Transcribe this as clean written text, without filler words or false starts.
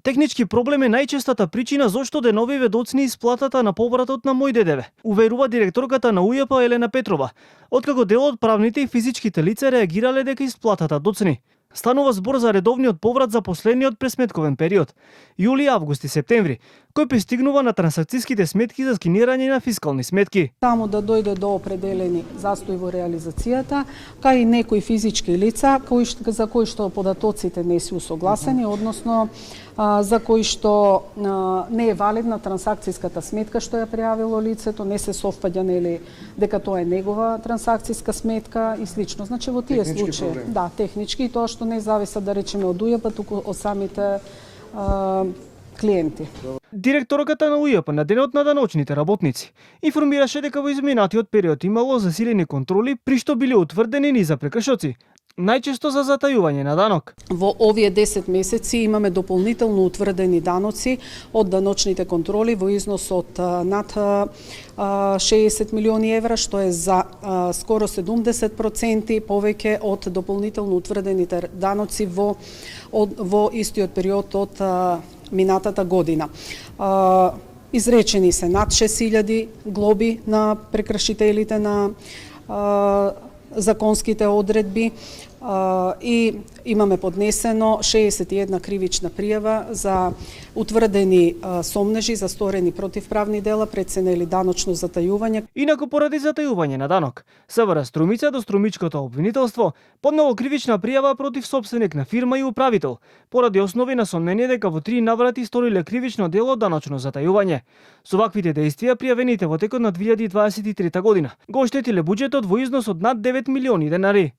Технички проблем е најчестата причина зошто деновиве доцни исплатата на повратот на мој дедеве, уверува директорката на УЈП Елена Петрова, откако дел од правните и физичките лица реагирале дека исплатата доцни. Станува збор за редовниот поврат за последниот пресметковен период, јули, август и септември, кој пристигнува на трансакцијските сметки за скинирање на фискални сметки. Само да дојде до определени застои во реализацијата, кај и некои физички лица за кои што податоците не се усогласени, односно за кои што не е валидна трансакцијската сметка што ја пријавило лицето, не се совпаѓа нели дека тоа е негова трансакцијска сметка и слично. Значи во тие случаи, да, технички, и тоа што не зависи да речеме од УЈП, туку од самите клиенти. Директорката на УЈП на денот на даночните работници информираше дека во изминатиот период имало засилени контроли при што биле утврдени низа прекршоци, најчесто за затајување на данок. Во овие 10 месеци имаме дополнително утврдени даноци од даночните контроли во износ од над 60 милиони евра, што е за скоро 70% повеќе од дополнително утврдените даноци во истиот период од минатата година. Изречени се над 6000 глоби на прекршителите на законските одредби и имаме поднесено 61 кривична пријава за утврдени сомнежи за сторени противправни дела, прецена или даночно затајување. Инаку поради затајување на данок, СВР Струмица до Струмичкото обвинителство поднело кривична пријава против сопственик на фирма и управител, поради основи на сомнение дека во 3 наврати сториле кривично дело даночно затајување. Со ваквите дејствија пријавените во текот на 2023 година го оштетиле буџетот во износ од над 9 милиони денари.